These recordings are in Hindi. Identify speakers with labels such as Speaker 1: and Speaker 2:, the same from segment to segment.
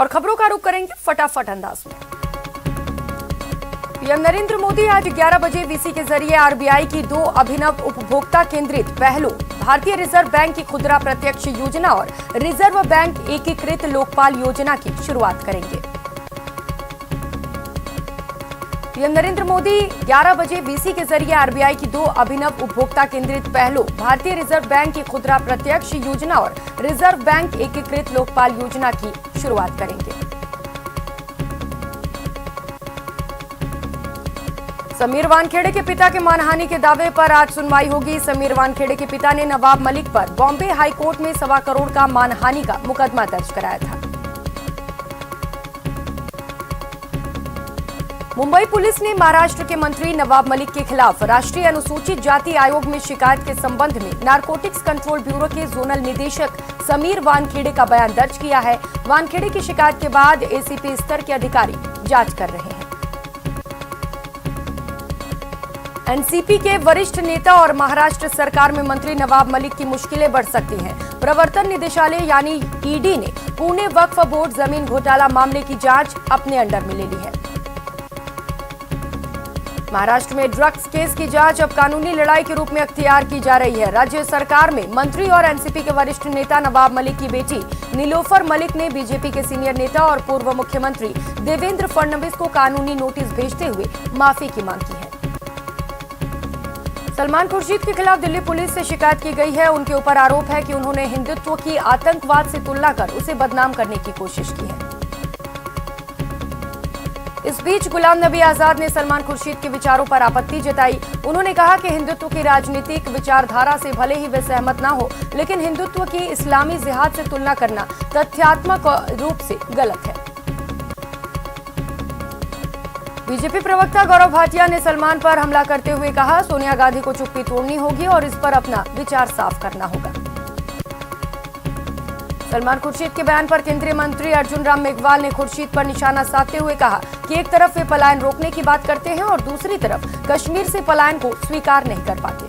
Speaker 1: और खबरों का रुख करेंगे फटाफट अंदाज में। पीएम नरेंद्र मोदी आज 11 बजे वीसी के जरिए आरबीआई की 2 अभिनव उपभोक्ता केंद्रित पहलों भारतीय रिजर्व बैंक की खुदरा प्रत्यक्ष योजना और रिजर्व बैंक एकीकृत लोकपाल योजना की शुरुआत करेंगे। पीएम नरेंद्र मोदी 11 बजे वीसी के जरिए आरबीआई की 2 अभिनव उपभोक्ता केंद्रित पहलों भारतीय रिजर्व बैंक की खुदरा प्रत्यक्ष योजना और रिजर्व बैंक एकीकृत लोकपाल योजना की शुरुआत करेंगे। समीर वानखेड़े के पिता के मानहानि के दावे पर आज सुनवाई होगी। समीर वानखेड़े के पिता ने नवाब मलिक पर बॉम्बे हाई कोर्ट में 1.25 करोड़ का मानहानि का मुकदमा दर्ज कराया था। मुंबई पुलिस ने महाराष्ट्र के मंत्री नवाब मलिक के खिलाफ राष्ट्रीय अनुसूचित जाति आयोग में शिकायत के संबंध में नारकोटिक्स कंट्रोल ब्यूरो के जोनल निदेशक समीर वानखेड़े का बयान दर्ज किया है। वानखेड़े की शिकायत के बाद एसीपी स्तर के अधिकारी जांच कर रहे हैं। एनसीपी के वरिष्ठ नेता और महाराष्ट्र सरकार में मंत्री नवाब मलिक की मुश्किलें बढ़ सकती हैं। प्रवर्तन निदेशालय यानी ईडी ने पुणे वक्फ बोर्ड जमीन घोटाला मामले की जांच अपने अंडर में ले ली है। महाराष्ट्र में ड्रग्स केस की जांच अब कानूनी लड़ाई के रूप में अख्तियार की जा रही है। राज्य सरकार में मंत्री और एनसीपी के वरिष्ठ नेता नवाब मलिक की बेटी नीलोफर मलिक ने बीजेपी के सीनियर नेता और पूर्व मुख्यमंत्री देवेंद्र फडणवीस को कानूनी नोटिस भेजते हुए माफी की मांग की है। सलमान खुर्शीद के खिलाफ दिल्ली पुलिस से शिकायत की गई है। उनके ऊपर आरोप है कि उन्होंने हिंदुत्व की आतंकवाद से तुलना कर उसे बदनाम करने की कोशिश की है। इस बीच गुलाम नबी आजाद ने सलमान खुर्शीद के विचारों पर आपत्ति जताई। उन्होंने कहा कि हिंदुत्व की राजनीतिक विचारधारा से भले ही वे सहमत न हो, लेकिन हिंदुत्व की इस्लामी जिहाद से तुलना करना तथ्यात्मक रूप से गलत है। बीजेपी प्रवक्ता गौरव भाटिया ने सलमान पर हमला करते हुए कहा, सोनिया गांधी को चुप्पी तोड़नी होगी और इस पर अपना विचार साफ करना होगा। सलमान खुर्शीद के बयान पर केंद्रीय मंत्री अर्जुन राम मेघवाल ने खुर्शीद पर निशाना साधते हुए कहा कि एक तरफ वे पलायन रोकने की बात करते हैं और दूसरी तरफ कश्मीर से पलायन को स्वीकार नहीं कर पाते।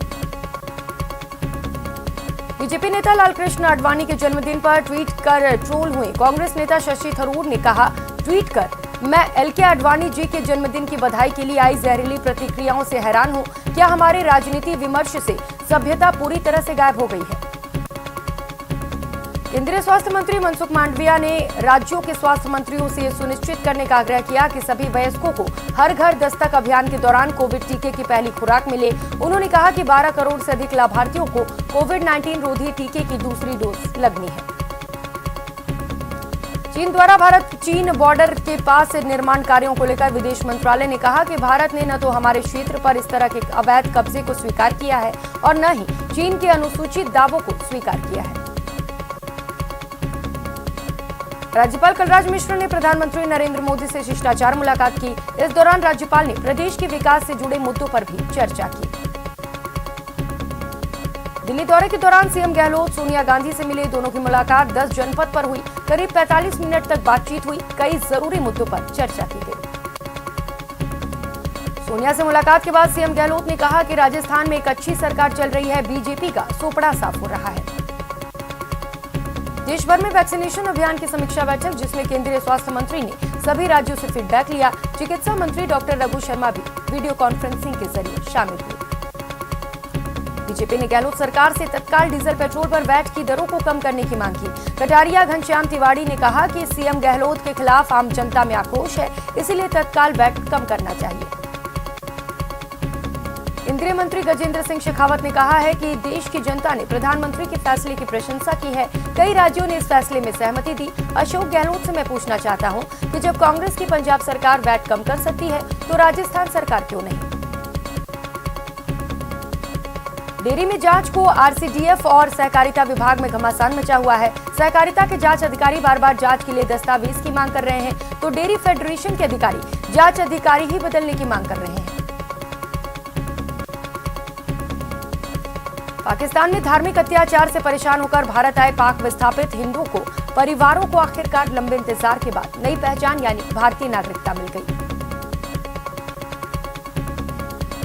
Speaker 1: बीजेपी नेता लालकृष्ण आडवाणी के जन्मदिन पर ट्वीट कर ट्रोल हुए कांग्रेस नेता शशि थरूर ने कहा, ट्वीट कर मैं एलके आडवाणी जी के जन्मदिन की बधाई के लिए आई जहरीली प्रतिक्रियाओं से हैरान हूं। क्या हमारे राजनीति विमर्श से सभ्यता पूरी तरह से गायब हो गई है? केंद्रीय स्वास्थ्य मंत्री मनसुख मांडविया ने राज्यों के स्वास्थ्य मंत्रियों से सुनिश्चित करने का आग्रह किया कि सभी वयस्कों को हर घर दस्तक अभियान के दौरान कोविड टीके की पहली खुराक मिले। उन्होंने कहा कि 12 करोड़ से अधिक लाभार्थियों को कोविड-19 रोधी टीके की दूसरी डोज लगनी है। चीन द्वारा भारत चीन बॉर्डर के पास निर्माण कार्यों को लेकर विदेश मंत्रालय ने कहा कि भारत ने न तो हमारे क्षेत्र पर इस तरह के अवैध कब्जे को स्वीकार किया है और न ही चीन के अनुसूचित दावों को स्वीकार किया है। राज्यपाल कलराज मिश्र ने प्रधानमंत्री नरेंद्र मोदी से शिष्टाचार मुलाकात की। इस दौरान राज्यपाल ने प्रदेश के विकास से जुड़े मुद्दों पर भी चर्चा की। दिल्ली दौरे के दौरान सीएम गहलोत सोनिया गांधी से मिले। दोनों की मुलाकात 10 जनपद पर हुई। करीब 45 मिनट तक बातचीत हुई। कई जरूरी मुद्दों पर चर्चा की गई। सोनिया से मुलाकात के बाद सीएम गहलोत ने कहा कि राजस्थान में एक अच्छी सरकार चल रही है, बीजेपी का सोपड़ा साफ हो रहा है। देश भर में वैक्सीनेशन अभियान की समीक्षा बैठक, जिसमें केंद्रीय स्वास्थ्य मंत्री ने सभी राज्यों से फीडबैक लिया। चिकित्सा मंत्री डॉक्टर रघु शर्मा भी वीडियो कॉन्फ्रेंसिंग के जरिए शामिल हुए। बीजेपी ने गहलोत सरकार से तत्काल डीजल पेट्रोल पर वैट की दरों को कम करने की मांग की। कटारिया घनश्याम तिवारी ने कहा कि सीएम गहलोत के खिलाफ आम जनता में आक्रोश है, इसीलिए तत्काल वैट कम करना चाहिए। केंद्रीय मंत्री गजेंद्र सिंह शेखावत ने कहा है कि देश की जनता ने प्रधानमंत्री के फैसले की प्रशंसा की है। कई राज्यों ने इस फैसले में सहमति दी। अशोक गहलोत से मैं पूछना चाहता हूं कि जब कांग्रेस की पंजाब सरकार वैट कम कर सकती है तो राजस्थान सरकार क्यों नहीं? डेयरी में जांच को आरसीडीएफ और सहकारिता विभाग में घमासान मचा हुआ है। सहकारिता के जांच अधिकारी बार बार जांच के लिए दस्तावेज की मांग कर रहे हैं, तो डेयरी फेडरेशन के अधिकारी जांच अधिकारी ही बदलने की मांग कर रहे हैं। पाकिस्तान में धार्मिक अत्याचार से परेशान होकर भारत आए पाक विस्थापित हिंदुओं को परिवारों को आखिरकार लंबे इंतजार के बाद नई पहचान यानी भारतीय नागरिकता मिल गई।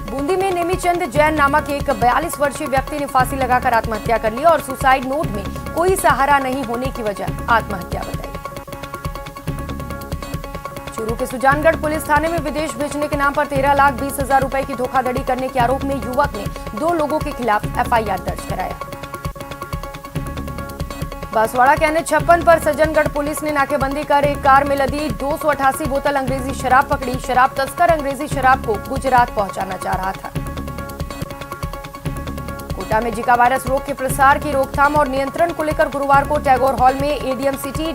Speaker 1: बूंदी में नेमीचंद जैन नामक एक 42 वर्षीय व्यक्ति ने फांसी लगाकर आत्महत्या कर ली और सुसाइड नोट में कोई सहारा नहीं होने की वजह आत्महत्या बताई। चूरू के सुजानगढ़ पुलिस थाने में विदेश भेजने के नाम पर 13,20,000 रुपए की धोखाधड़ी करने के आरोप में युवक ने 2 लोगों के खिलाफ एफआईआर दर्ज कराया। बांसवाड़ा के NH56 पर सज्जनगढ़ पुलिस ने नाकेबंदी कर एक कार में लदी 288 बोतल अंग्रेजी शराब पकड़ी। शराब तस्कर अंग्रेजी शराब को गुजरात पहुंचाना चाह रहा था। कोटा में जिका वायरस रोग के प्रसार की रोकथाम और नियंत्रण को लेकर गुरुवार को टैगोर हॉल में एडीएम सिटी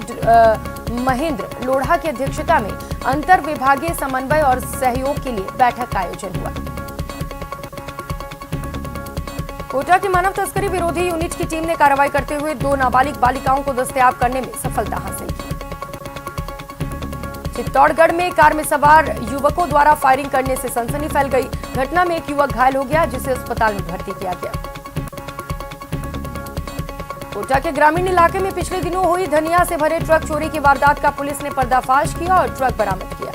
Speaker 1: महेंद्र लोढ़ा की अध्यक्षता में अंतर विभागीय समन्वय और सहयोग के लिए बैठक का आयोजन हुआ। कोटा की मानव तस्करी विरोधी यूनिट की टीम ने कार्रवाई करते हुए 2 नाबालिग बालिकाओं को दस्तयाब करने में सफलता हासिल की। चित्तौड़गढ़ में कार में सवार युवकों द्वारा फायरिंग करने से सनसनी फैल गई। घटना में एक युवक घायल हो गया, जिसे अस्पताल में भर्ती किया गया। कोटा के ग्रामीण इलाके में पिछले दिनों हुई धनिया से भरे ट्रक चोरी की वारदात का पुलिस ने पर्दाफाश किया और ट्रक बरामद किया।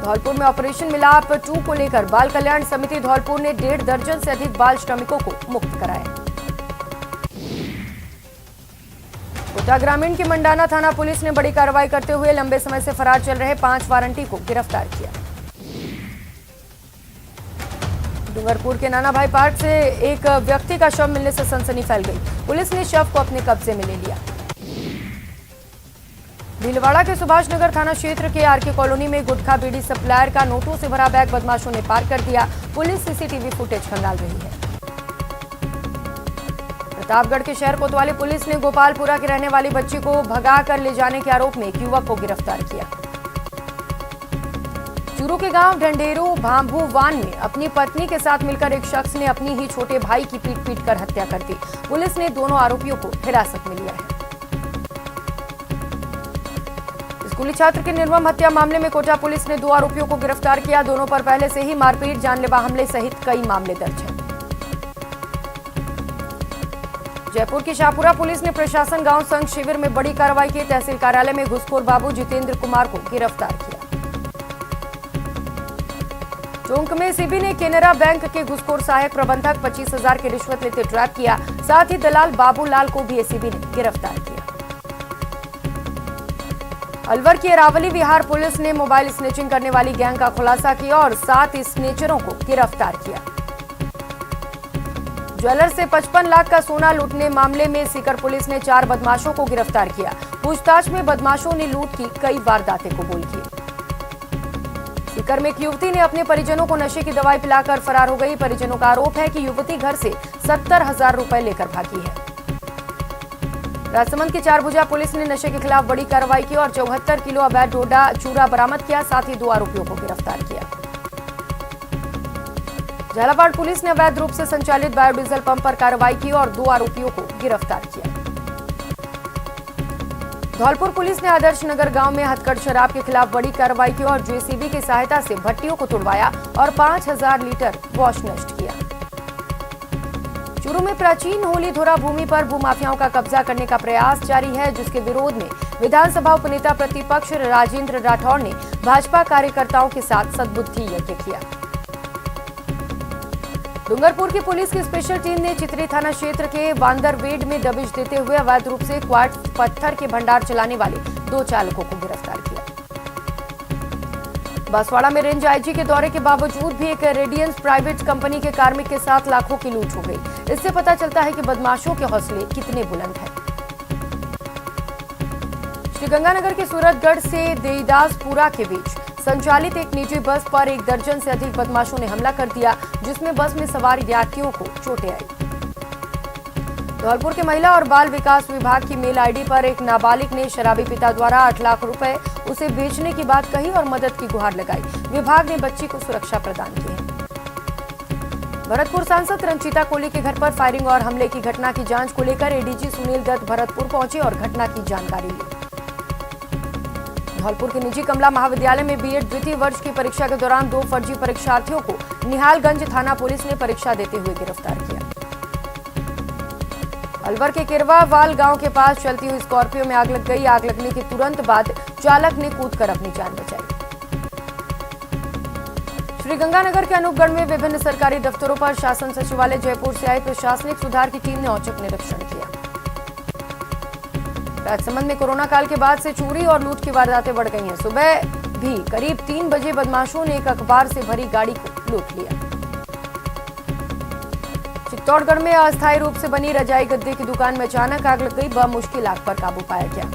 Speaker 1: धौलपुर में ऑपरेशन मिलाप 2 को लेकर बाल कल्याण समिति धौलपुर ने 1.5 दर्जन से अधिक बाल श्रमिकों को मुक्त कराया। कोटा ग्रामीण की मंडाना थाना पुलिस ने बड़ी कार्रवाई करते हुए लंबे समय से फरार चल रहे 5 वारंटी को गिरफ्तार किया। डूंगरपुर के नानाभाई पार्क से एक व्यक्ति का शव मिलने से सनसनी फैल गई। पुलिस ने शव को अपने कब्जे में ले लिया। भीलवाड़ा के सुभाष नगर थाना क्षेत्र के आरके कॉलोनी में गुटखा बीड़ी सप्लायर का नोटों से भरा बैग बदमाशों ने पार कर दिया। पुलिस सीसीटीवी फुटेज खंगाल रही है। प्रतापगढ़ के शहर कोतवाली पुलिस ने गोपालपुरा की रहने वाली बच्ची को भगा कर ले जाने के आरोप में एक युवक को गिरफ्तार किया। चूरू के गांव ढंडेरू भांभूवान में अपनी पत्नी के साथ मिलकर एक शख्स ने अपनी ही छोटे भाई की पीट कर हत्या कर दी। पुलिस ने दोनों आरोपियों को हिरासत में लिया है। स्कूली छात्र की निर्मम हत्या मामले में कोटा पुलिस ने 2 आरोपियों को गिरफ्तार किया। दोनों पर पहले से ही मारपीट, जानलेवा हमले सहित कई मामले दर्ज हैं। जयपुर की शाहपुरा पुलिस ने प्रशासन गांव संघ शिविर में बड़ी कार्रवाई की। तहसील कार्यालय में घुसखोर बाबू जितेंद्र कुमार को गिरफ्तार किया। टोंक में एसीबी ने केनरा बैंक के घुसखोर सहायक प्रबंधक 25,000 की रिश्वत लेते ट्रैप किया। साथ ही दलाल बाबूलाल को भी एसीबी ने गिरफ्तार किया। अलवर की अरावली विहार पुलिस ने मोबाइल स्नेचिंग करने वाली गैंग का खुलासा किया और 7 स्नेचरों को गिरफ्तार किया। ज्वेलर से 55 लाख का सोना लूटने मामले में सीकर पुलिस ने 4 बदमाशों को गिरफ्तार किया। पूछताछ में बदमाशों ने लूट की कई वारदातें कबूल की। सीकर में एक युवती ने अपने परिजनों को नशे की दवाई पिलाकर फरार हो गई। परिजनों का आरोप है कि युवती घर से 70,000 रुपए लेकर भागी है। राजसमंद की चारभुजा पुलिस ने नशे के खिलाफ बड़ी कार्रवाई की और 74 किलो अवैध डोडा चूरा बरामद किया। साथ ही 2 आरोपियों को गिरफ्तार किया। झालावाड़ पुलिस ने अवैध रूप से संचालित बायोडीजल पंप पर कार्रवाई की और 2 आरोपियों को गिरफ्तार किया। धौलपुर पुलिस ने आदर्श नगर गांव में हथकढ़ शराब के खिलाफ बड़ी कार्रवाई की और जेसीबी की सहायता से भट्टियों को तुड़वाया और 5,000 लीटर वॉश नष्ट किया। चूरू में प्राचीन होली धुरा भूमि पर भूमाफियाओं का कब्जा करने का प्रयास जारी है, जिसके विरोध में विधानसभा उपनेता प्रतिपक्ष राजेंद्र राठौड़ ने भाजपा कार्यकर्ताओं के साथ सद्बुद्धि यज्ञ किया। डूंगरपुर की पुलिस की स्पेशल टीम ने चितरी थाना क्षेत्र के वांदरवेड में दबिश देते हुए अवैध रूप से क्वार्ट्ज पत्थर के भंडार चलाने वाले 2 चालकों को गिरफ्तार किया। बांसवाड़ा में रेंज आईजी के दौरे के बावजूद भी एक रेडियंस प्राइवेट कंपनी के कार्मिक के साथ लाखों की लूट हो गई। इससे पता चलता है कि बदमाशों के हौसले कितने बुलंद हैं। श्रीगंगानगर के सूरतगढ़ से देईदासपुरा के बीच संचालित एक निजी बस पर 1 दर्जन से अधिक बदमाशों ने हमला कर दिया, जिसमें बस में सवार यात्रियों को चोटें आई। धौलपुर के महिला और बाल विकास विभाग की मेल आईडी पर एक नाबालिग ने शराबी पिता द्वारा 8 लाख रुपए उसे बेचने की बात कही और मदद की गुहार लगाई। विभाग ने बच्ची को सुरक्षा प्रदान की है। भरतपुर सांसद रंजीता कोली के घर पर फायरिंग और हमले की घटना की जांच को लेकर एडीजी सुनील दत्त भरतपुर पहुंचे और घटना की जानकारी ली। धौलपुर के निजी कमला महाविद्यालय में बीएड द्वितीय वर्ष की परीक्षा के दौरान 2 फर्जी परीक्षार्थियों को निहालगंज थाना पुलिस ने परीक्षा देते हुए गिरफ्तार किया। अलवर के किरवावाल गांव के पास चलती हुई स्कॉर्पियो में आग लग गई। आग लगने के तुरंत बाद चालक ने कूदकर अपनी जान बचाई। श्रीगंगानगर के अनूपगढ़ में विभिन्न सरकारी दफ्तरों पर शासन सचिवालय जयपुर से आई प्रशासनिक सुधार की टीम ने औचक निरीक्षण किया। राजसमंद में कोरोना काल के बाद से चोरी और लूट की वारदातें बढ़ गई हैं। सुबह भी करीब 3 बजे बदमाशों ने एक अखबार से भरी गाड़ी को लूट लिया। चित्तौड़गढ़ में अस्थायी रूप से बनी रजाई गद्दे की दुकान में अचानक आग लग गई। बमुश्किल आग पर काबू पाया गया।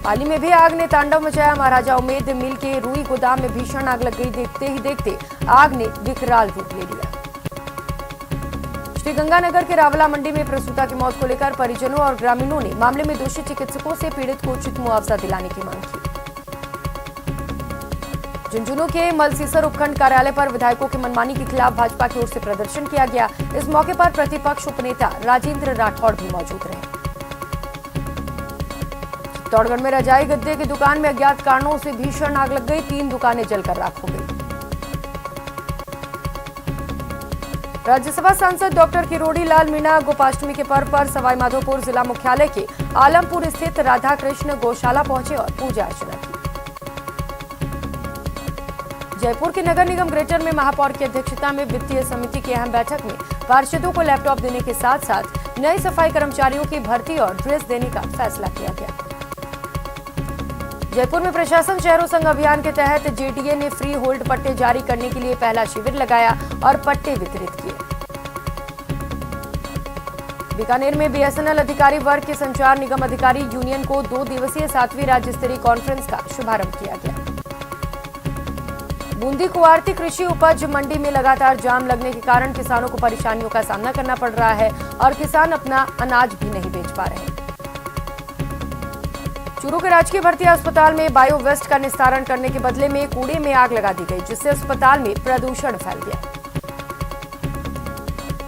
Speaker 1: पाली में भी आग ने तांडव मचाया। महाराजा उमेद मिल के रुई गोदाम में भीषण आग लग गई। देखते ही देखते आग ने विकराल रूप ले लिया। श्रीगंगानगर के रावला मंडी में प्रसूता की मौत को लेकर परिजनों और ग्रामीणों ने मामले में दोषी चिकित्सकों से पीड़ित को उचित मुआवजा दिलाने की मांग की। झुंझुनू के मलसीसर उपखंड कार्यालय पर विधायकों की मनमानी के खिलाफ भाजपा की ओर से प्रदर्शन किया गया। इस मौके पर प्रतिपक्ष उपनेता राजेंद्र राठौड़ भी मौजूद रहे। चित्तौड़गढ़ में रजाई गद्दे की दुकान में अज्ञात कारणों से भीषण आग लग गई। 3 दुकानें जलकर राख हो गई। राज्यसभा सांसद डॉक्टर किरोड़ी लाल मीणा गोपाष्टमी के पर्व पर सवाईमाधोपुर जिला मुख्यालय के आलमपुर स्थित राधा कृष्ण गौशाला पहुंचे और पूजा अर्चना की। जयपुर के नगर निगम ग्रेटर में महापौर की अध्यक्षता में वित्तीय समिति की अहम बैठक में पार्षदों को लैपटॉप देने के साथ साथ नए सफाई कर्मचारियों की भर्ती और ड्रेस देने का फैसला किया गया। जयपुर में प्रशासन शहरों संघ अभियान के तहत जेडीए ने फ्री होल्ड पट्टे जारी करने के लिए पहला शिविर लगाया और पट्टे वितरित किए। बीकानेर में बीएसएनएल अधिकारी वर्ग के संचार निगम अधिकारी यूनियन को 2 दिवसीय 7वीं राज्य स्तरीय कॉन्फ्रेंस का शुभारंभ किया गया। बूंदी कुवारती कृषि उपज मंडी में लगातार जाम लगने के कारण किसानों को परेशानियों का सामना करना पड़ रहा है और किसान अपना अनाज भी नहीं बेच पा रहे। चूरू के राजकीय भर्ती अस्पताल में बायो वेस्ट का निस्तारण करने के बदले में कूड़े में आग लगा दी गई, जिससे अस्पताल में प्रदूषण फैल गया।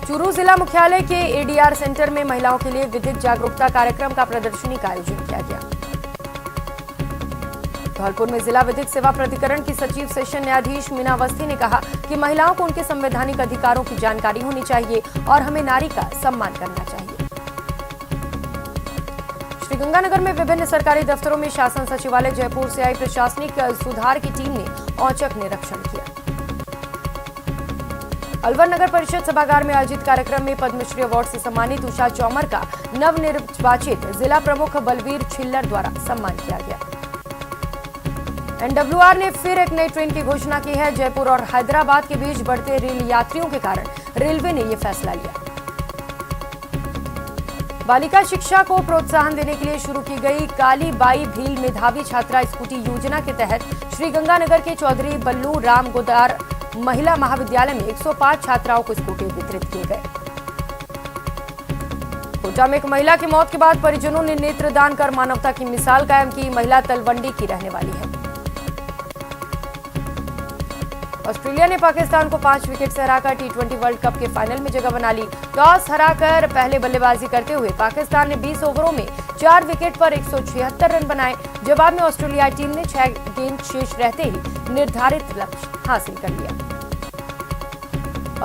Speaker 1: चूरू जिला मुख्यालय के एडीआर सेंटर में महिलाओं के लिए विधिक जागरूकता कार्यक्रम का प्रदर्शनी का आयोजन किया गया। धौलपुर में जिला विधिक सेवा प्राधिकरण की सचिव सेशन न्यायाधीश मीना अवस्थी ने कहा कि महिलाओं को उनके संवैधानिक अधिकारों की जानकारी होनी चाहिए और हमें नारी का सम्मान करना चाहिए। श्रीगंगानगर में विभिन्न सरकारी दफ्तरों में शासन सचिवालय जयपुर से आई प्रशासनिक सुधार की टीम ने औचक निरीक्षण किया। अलवर नगर परिषद सभागार में आयोजित कार्यक्रम में पद्मश्री अवार्ड से सम्मानित उषा चौमर का नवनिर्वाचित जिला प्रमुख बलवीर छिल्लर द्वारा सम्मान किया गया। एनडब्ल्यूआर ने फिर एक नई ट्रेन की घोषणा की है। जयपुर और हैदराबाद के बीच बढ़ते रेल यात्रियों के कारण रेलवे ने यह फैसला लिया। बालिका शिक्षा को प्रोत्साहन देने के लिए शुरू की गई काली बाई भील मेधावी छात्रा स्कूटी योजना के तहत श्रीगंगानगर के चौधरी बल्लू राम गोदार महिला महाविद्यालय में 105 छात्राओं को स्कूटी वितरित किए गए। कोटा में एक महिला की मौत के बाद परिजनों ने नेत्रदान कर मानवता की मिसाल कायम की। महिला तलवंडी की रहने वाली है। ऑस्ट्रेलिया ने पाकिस्तान को 5 विकेट से हराकर टी20 वर्ल्ड कप के फाइनल में जगह बना ली। टॉस हराकर पहले बल्लेबाजी करते हुए पाकिस्तान ने 20 ओवरों में 4 विकेट पर 176 रन बनाए। जवाब में ऑस्ट्रेलियाई टीम ने 6 गेंद शेष रहते ही निर्धारित लक्ष्य हासिल कर लिया।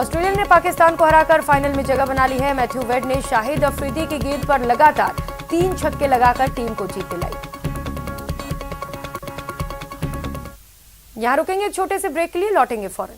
Speaker 1: ऑस्ट्रेलिया ने पाकिस्तान को हराकर फाइनल में जगह बना ली है। मैथ्यू वेड ने शाहिद अफरीदी की गेंद पर लगातार 3 छक्के लगाकर टीम को जीत दिलाई। यहां रुकेंगे एक छोटे से ब्रेक के लिए, लौटेंगे फौरन।